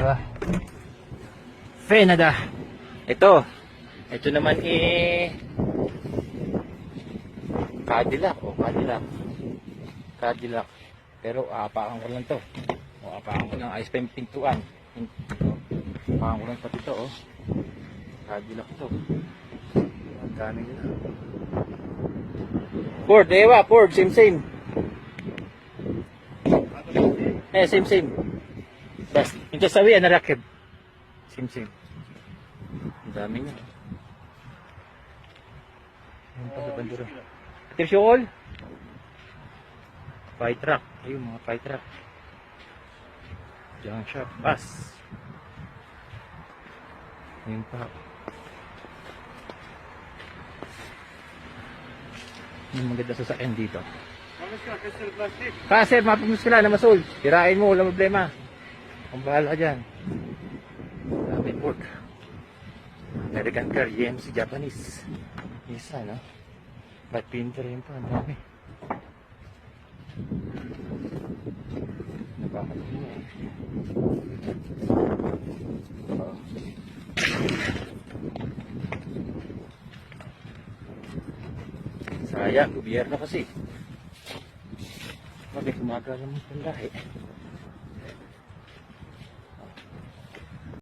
Diba? Canada. Ito naman Cadillac. Cadillac. Pero aapakan ko lang to. Aapakan ko ng ice cream pintuan. Aapakan ko lang pati to, oh. Cadillac to. Ang dami nila. Ford, Ford, same. Same. Bas, yung sasawi, narakib. Same. Ang dami niya. Ayun pa sa bandura. Tirsyol. Fire truck. Ayun, mga fire truck. Junk shop. Bus. Ayun pa. Yung maganda sasakyan dito. Kasi mapamus ka na masul. Tirain mo, walang problema. Ang bahala dyan. Dami port. American car, EMC, Japanese. Isa, no? Ba't pinter yun pa? Ang dami. Napakatid mo eh. Sayang, gobyerno kasi. Bakit gumagala mo itong lahi?